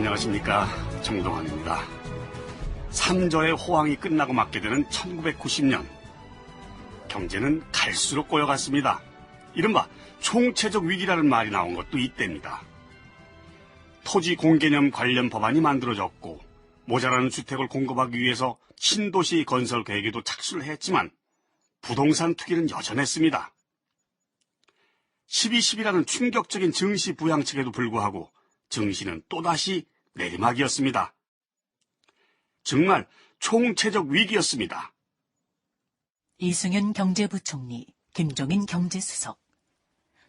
안녕하십니까. 정동환입니다. 3절의 호황이 끝나고 맞게 되는 1990년. 경제는 갈수록 꼬여갔습니다. 이른바 총체적 위기라는 말이 나온 것도 이때입니다. 토지 공개념 관련 법안이 만들어졌고 모자라는 주택을 공급하기 위해서 신도시 건설 계획에도 착수를 했지만 부동산 투기는 여전했습니다. 12.12라는 충격적인 증시 부양책에도 불구하고 증시는 또다시 내리막이었습니다. 정말 총체적 위기였습니다. 이승윤 경제부총리, 김종인 경제수석.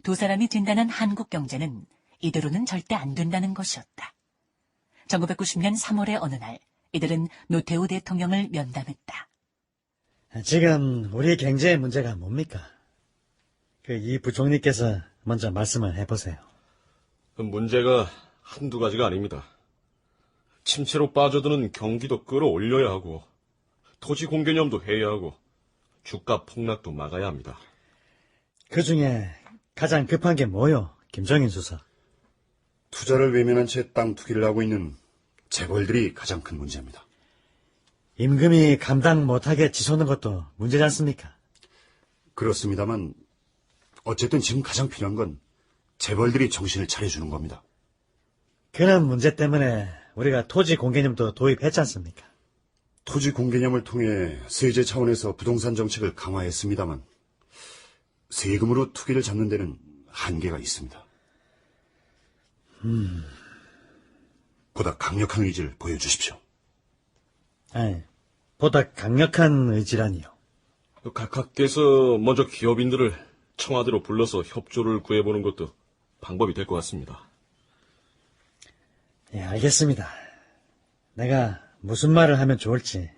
두 사람이 진단한 한국 경제는 이대로는 절대 안 된다는 것이었다. 1990년 3월의 어느 날 이들은 노태우 대통령을 면담했다. 지금 우리 경제의 문제가 뭡니까? 이 부총리께서 먼저 말씀을 해보세요. 문제가 한두 가지가 아닙니다. 침체로 빠져드는 경기도 끌어올려야 하고 토지 공개념도 해야 하고 주가 폭락도 막아야 합니다. 그중에 가장 급한 게 뭐요, 김종인 수석? 투자를 외면한 채 땅 투기를 하고 있는 재벌들이 가장 큰 문제입니다. 임금이 감당 못하게 치솟는 것도 문제지 않습니까? 그렇습니다만 어쨌든 지금 가장 필요한 건 재벌들이 정신을 차려주는 겁니다. 그런 문제 때문에 우리가 토지 공개념도 도입했지 않습니까? 토지 공개념을 통해 세제 차원에서 부동산 정책을 강화했습니다만 세금으로 투기를 잡는 데는 한계가 있습니다. 보다 강력한 의지를 보여주십시오. 아니, 보다 강력한 의지라니요. 각하께서 먼저 기업인들을 청와대로 불러서 협조를 구해보는 것도 방법이 될 것 같습니다. 예, 알겠습니다. 내가 무슨 말을 하면 좋을지.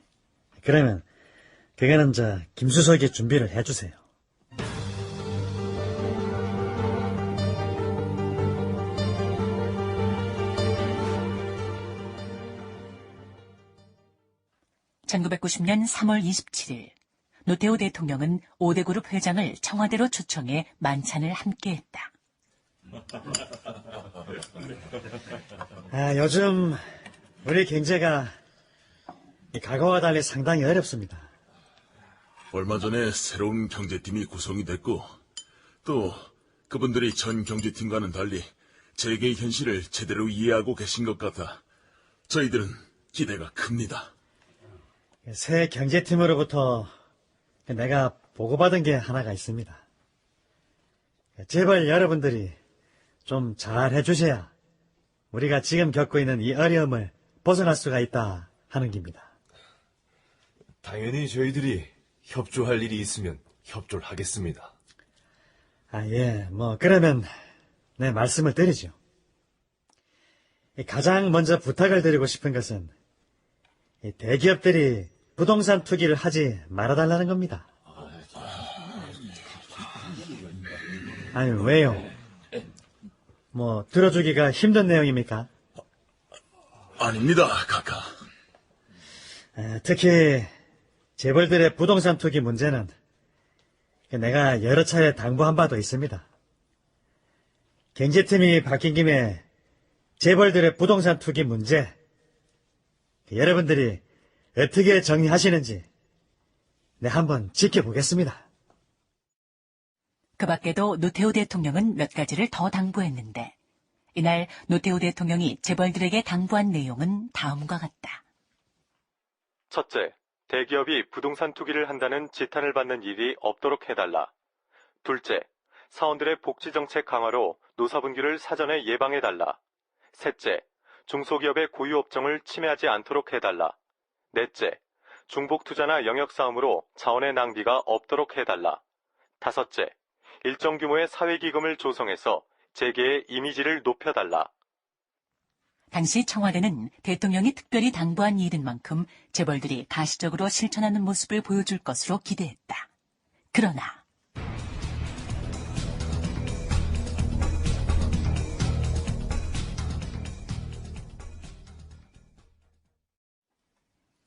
그러면 그거는 김 수석이 준비를 해주세요. (1990년 3월 27일) 노태우 대통령은 5대 그룹 회장을 청와대로 초청해 만찬을 함께했다. 요즘 우리 경제가 과거와 달리 상당히 어렵습니다. 얼마 전에 새로운 경제팀이 구성이 됐고 또 그분들이 전 경제팀과는 달리 재계의 현실을 제대로 이해하고 계신 것 같아 저희들은 기대가 큽니다. 새 경제팀으로부터 내가 보고받은 게 하나가 있습니다. 제발 여러분들이 좀 잘 해주셔야 우리가 지금 겪고 있는 이 어려움을 벗어날 수가 있다 하는 겁니다. 당연히 저희들이 협조할 일이 있으면 협조를 하겠습니다. 예, 그러면 내 말씀을 드리죠. 가장 먼저 부탁을 드리고 싶은 것은 대기업들이 부동산 투기를 하지 말아달라는 겁니다. 아니, 왜요? 들어주기가 힘든 내용입니까? 아닙니다, 각하. 특히 재벌들의 부동산 투기 문제는 내가 여러 차례 당부한 바도 있습니다. 경제팀이 바뀐 김에 재벌들의 부동산 투기 문제, 여러분들이 어떻게 정리하시는지 한번 지켜보겠습니다. 그 밖에도 노태우 대통령은 몇 가지를 더 당부했는데 이날 노태우 대통령이 재벌들에게 당부한 내용은 다음과 같다. 첫째, 대기업이 부동산 투기를 한다는 지탄을 받는 일이 없도록 해달라. 둘째, 사원들의 복지정책 강화로 노사분규를 사전에 예방해달라. 셋째, 중소기업의 고유업종을 침해하지 않도록 해달라. 넷째, 중복투자나 영역싸움으로 자원의 낭비가 없도록 해달라. 다섯째, 일정 규모의 사회기금을 조성해서 재계의 이미지를 높여달라. 당시 청와대는 대통령이 특별히 당부한 일인 만큼 재벌들이 가시적으로 실천하는 모습을 보여줄 것으로 기대했다. 그러나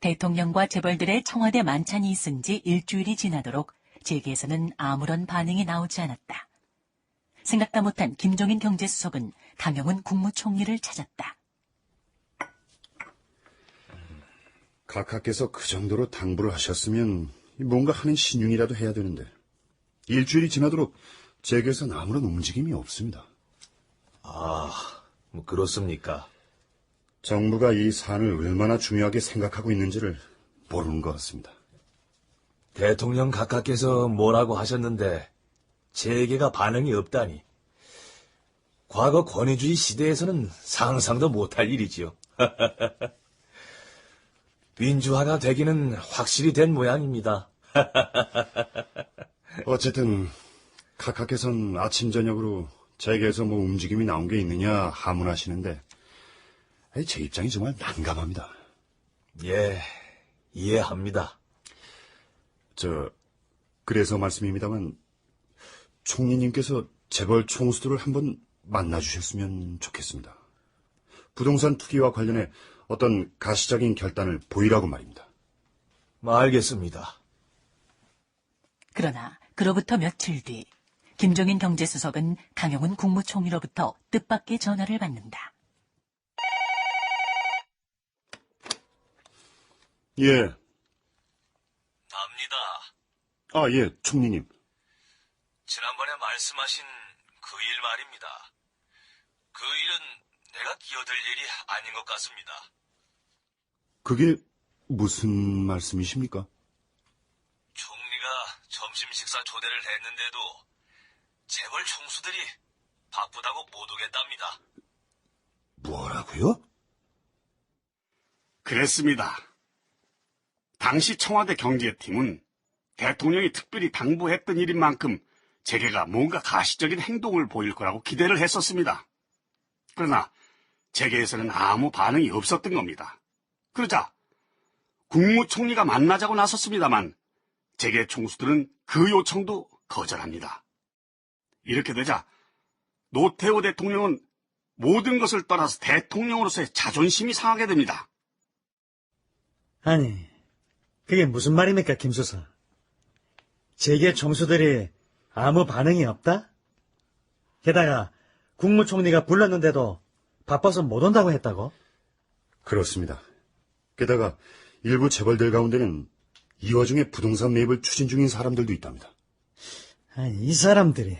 대통령과 재벌들의 청와대 만찬이 있은 지 일주일이 지나도록 재계에서는 아무런 반응이 나오지 않았다. 생각도 못한 김종인 경제수석은 강영훈 국무총리를 찾았다. 각하께서 그 정도로 당부를 하셨으면 뭔가 하는 신용이라도 해야 되는데 일주일이 지나도록 제게선 아무런 움직임이 없습니다. 뭐 그렇습니까? 정부가 이 사안을 얼마나 중요하게 생각하고 있는지를 모르는 것 같습니다. 대통령 각하께서 뭐라고 하셨는데 재계가 반응이 없다니. 과거 권위주의 시대에서는 상상도 못할 일이지요. 민주화가 되기는 확실히 된 모양입니다. 어쨌든 각하께서는 아침 저녁으로 제게에서 뭐 움직임이 나온 게 있느냐 하문하시는데 제 입장이 정말 난감합니다. 예, 이해합니다. 그래서 말씀입니다만 총리님께서 재벌 총수들을 한번 만나주셨으면 좋겠습니다. 부동산 투기와 관련해 어떤 가시적인 결단을 보이라고 말입니다. 알겠습니다. 그러나 그로부터 며칠 뒤 김종인 경제수석은 강용훈 국무총리로부터 뜻밖의 전화를 받는다. 예. 답니다. 예, 총리님. 지난번에 말씀하신 그 일 말입니다. 그 일은 내가 끼어들 일이 아닌 것 같습니다. 그게 무슨 말씀이십니까? 총리가 점심 식사 초대를 했는데도 재벌 총수들이 바쁘다고 못 오겠답니다. 뭐라고요? 그랬습니다. 당시 청와대 경제팀은 대통령이 특별히 당부했던 일인 만큼 재계가 뭔가 가시적인 행동을 보일 거라고 기대를 했었습니다. 그러나 재계에서는 아무 반응이 없었던 겁니다. 그러자 국무총리가 만나자고 나섰습니다만 재계 총수들은 그 요청도 거절합니다. 이렇게 되자 노태우 대통령은 모든 것을 떠나서 대통령으로서의 자존심이 상하게 됩니다. 아니, 그게 무슨 말입니까, 김수사? 재계 총수들이 아무 반응이 없다? 게다가 국무총리가 불렀는데도 바빠서 못 온다고 했다고? 그렇습니다. 게다가 일부 재벌들 가운데는 이 와중에 부동산 매입을 추진 중인 사람들도 있답니다. 아니, 이 사람들이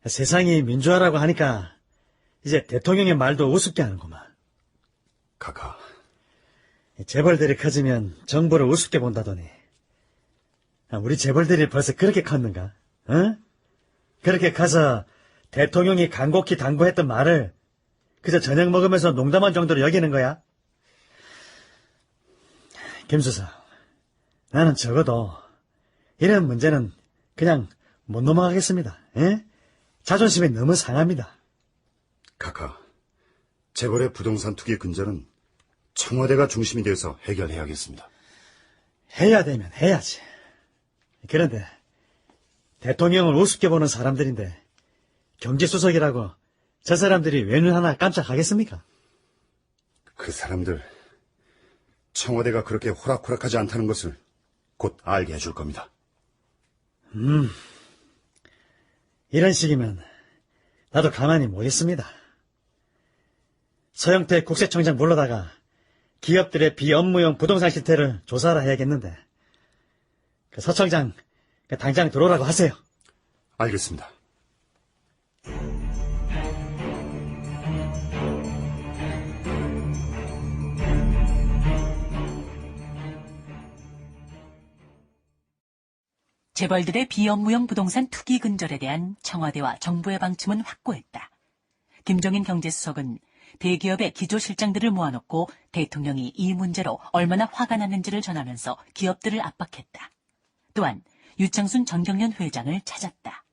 세상이 민주화라고 하니까 이제 대통령의 말도 우습게 하는구만. 각하, 재벌들이 커지면 정부를 우습게 본다더니 우리 재벌들이 벌써 그렇게 컸는가? 어? 그렇게 커서 대통령이 간곡히 당부했던 말을 그저 저녁 먹으면서 농담한 정도로 여기는 거야? 김수사, 나는 적어도 이런 문제는 그냥 못 넘어가겠습니다. 예? 자존심이 너무 상합니다. 각하, 재벌의 부동산 투기 근절은 청와대가 중심이 돼서 해결해야겠습니다. 해야 되면 해야지. 그런데 대통령을 우습게 보는 사람들인데 경제수석이라고 저 사람들이 왜 눈 하나 깜짝하겠습니까? 그 사람들, 청와대가 그렇게 호락호락하지 않다는 것을 곧 알게 해줄 겁니다. 이런 식이면 나도 가만히 못 있습니다. 서영태 국세청장 불러다가 기업들의 비업무용 부동산 실태를 조사하라 해야겠는데 서 청장 당장 들어오라고 하세요. 알겠습니다. 재벌들의 비업무용 부동산 투기 근절에 대한 청와대와 정부의 방침은 확고했다. 김종인 경제수석은 대기업의 기조실장들을 모아놓고 대통령이 이 문제로 얼마나 화가 났는지를 전하면서 기업들을 압박했다. 또한 유창순 전경련 회장을 찾았다.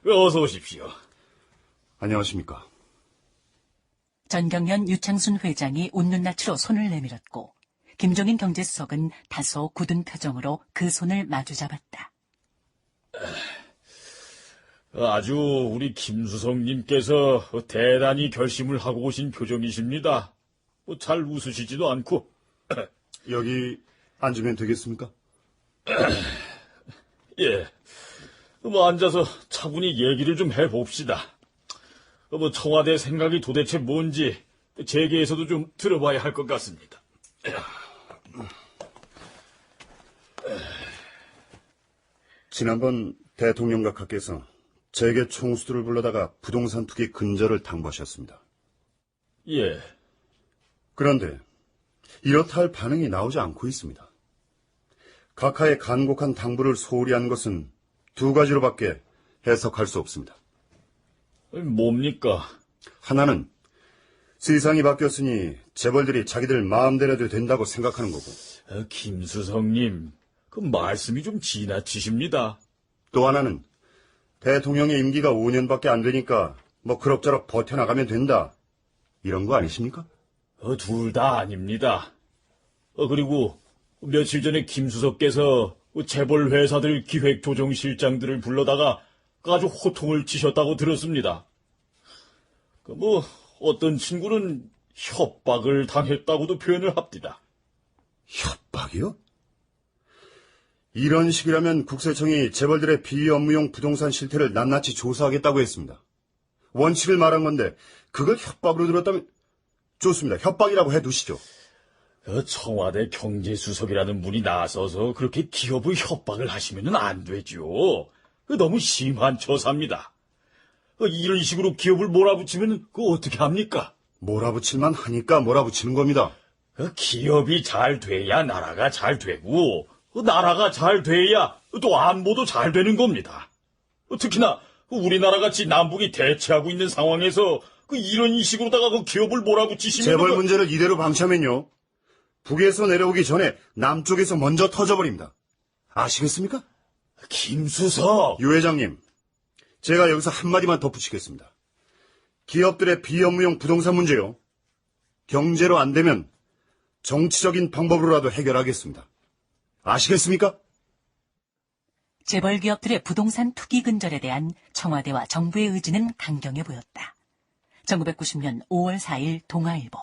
어서 오십시오. 안녕하십니까. 전경련 유창순 회장이 웃는 낯으로 손을 내밀었고 김종인 경제수석은 다소 굳은 표정으로 그 손을 마주잡았다. 아주 우리 김수성님께서 대단히 결심을 하고 오신 표정이십니다. 잘 웃으시지도 않고. 여기 앉으면 되겠습니까? 예. 앉아서 차분히 얘기를 좀 해봅시다. 청와대 생각이 도대체 뭔지 재계에서도 좀 들어봐야 할 것 같습니다. 지난번 대통령 각하께서 재계 총수들을 불러다가 부동산 투기 근절을 당부하셨습니다. 예, 그런데 이렇다 할 반응이 나오지 않고 있습니다. 각하의 간곡한 당부를 소홀히 한 것은 두 가지로밖에 해석할 수 없습니다. 뭡니까? 하나는 세상이 바뀌었으니 재벌들이 자기들 마음대로 해도 된다고 생각하는 거고, 김수성님, 그 말씀이 좀 지나치십니다. 또 하나는 대통령의 임기가 5년밖에 안 되니까 뭐 그럭저럭 버텨나가면 된다, 이런 거 아니십니까? 둘 다 아닙니다. 그리고 며칠 전에 김수석께서 재벌 회사들 기획조정실장들을 불러다가 아주 호통을 치셨다고 들었습니다. 어떤 친구는 협박을 당했다고도 표현을 합니다. 협박이요? 이런 식이라면 국세청이 재벌들의 비업무용 부동산 실태를 낱낱이 조사하겠다고 했습니다. 원칙을 말한 건데 그걸 협박으로 들었다면 좋습니다. 협박이라고 해두시죠. 청와대 경제수석이라는 분이 나서서 그렇게 기업의 협박을 하시면 안 되죠. 너무 심한 처사입니다. 이런 식으로 기업을 몰아붙이면 어떻게 합니까? 몰아붙일만 하니까 몰아붙이는 겁니다. 기업이 잘 돼야 나라가 잘 되고, 나라가 잘 돼야 또 안보도 잘 되는 겁니다. 특히나 우리나라같이 남북이 대치하고 있는 상황에서 이런 식으로다가 기업을 몰아붙이시면 재벌 문제를 이대로 방치하면요, 북에서 내려오기 전에 남쪽에서 먼저 터져버립니다. 아시겠습니까? 김수석! 유 회장님, 제가 여기서 한마디만 덧붙이겠습니다. 기업들의 비업무용 부동산 문제요, 경제로 안 되면 정치적인 방법으로라도 해결하겠습니다. 아시겠습니까? 재벌 기업들의 부동산 투기 근절에 대한 청와대와 정부의 의지는 강경해 보였다. 1990년 5월 4일 동아일보.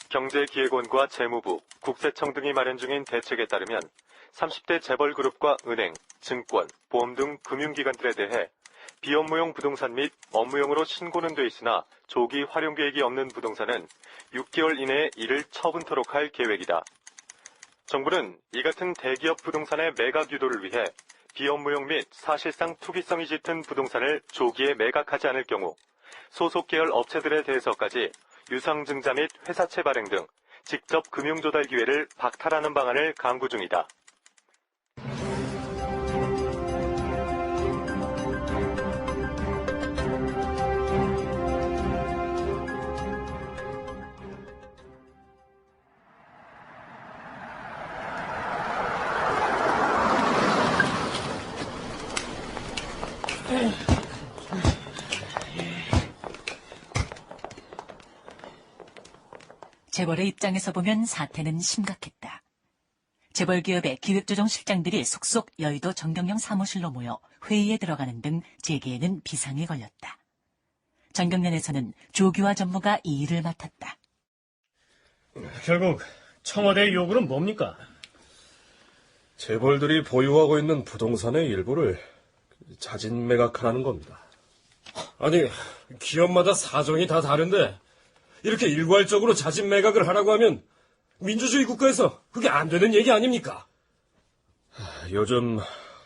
경제기획원과 재무부, 국세청 등이 마련 중인 대책에 따르면 30대 재벌그룹과 은행, 증권, 보험 등 금융기관들에 대해 비업무용 부동산 및 업무용으로 신고는 돼 있으나 조기 활용 계획이 없는 부동산은 6개월 이내에 이를 처분토록 할 계획이다. 정부는 이 같은 대기업 부동산의 매각 유도를 위해 비업무용 및 사실상 투기성이 짙은 부동산을 조기에 매각하지 않을 경우 소속 계열 업체들에 대해서까지 유상증자 및 회사채 발행 등 직접 금융조달 기회를 박탈하는 방안을 강구 중이다. 재벌의 입장에서 보면 사태는 심각했다. 재벌 기업의 기획조정 실장들이 속속 여의도 정경영 사무실로 모여 회의에 들어가는 등 재계에는 비상이 걸렸다. 정경련에서는 조규화 전무가 이 일을 맡았다. 결국 청와대의 요구는 뭡니까? 재벌들이 보유하고 있는 부동산의 일부를 자진 매각하라는 겁니다. 아니, 기업마다 사정이 다 다른데 이렇게 일괄적으로 자진 매각을 하라고 하면 민주주의 국가에서 그게 안 되는 얘기 아닙니까? 요즘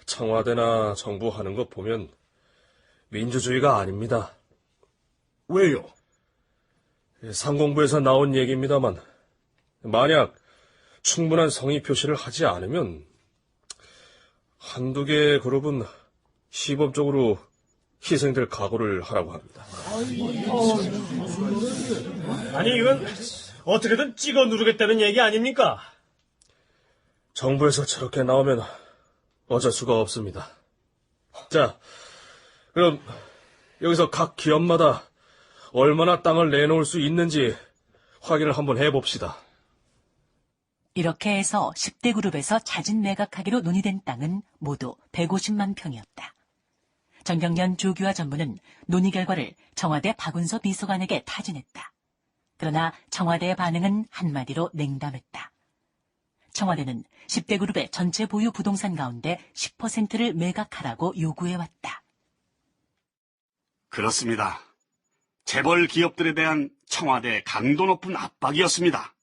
청와대나 정부 하는 것 보면 민주주의가 아닙니다. 왜요? 상공부에서 나온 얘기입니다만 만약 충분한 성의 표시를 하지 않으면 한두 개의 그룹은 시범적으로 희생될 각오를 하라고 합니다. 아니, 이건 어떻게든 찍어 누르겠다는 얘기 아닙니까? 정부에서 저렇게 나오면 어쩔 수가 없습니다. 자, 그럼 여기서 각 기업마다 얼마나 땅을 내놓을 수 있는지 확인을 한번 해봅시다. 이렇게 해서 10대 그룹에서 자진 매각하기로 논의된 땅은 모두 150만 평이었다. 정경련 조규화 전무는 논의 결과를 청와대 박운서 비서관에게 타진했다. 그러나 청와대의 반응은 한마디로 냉담했다. 청와대는 10대 그룹의 전체 보유 부동산 가운데 10%를 매각하라고 요구해왔다. 그렇습니다. 재벌 기업들에 대한 청와대의 강도 높은 압박이었습니다.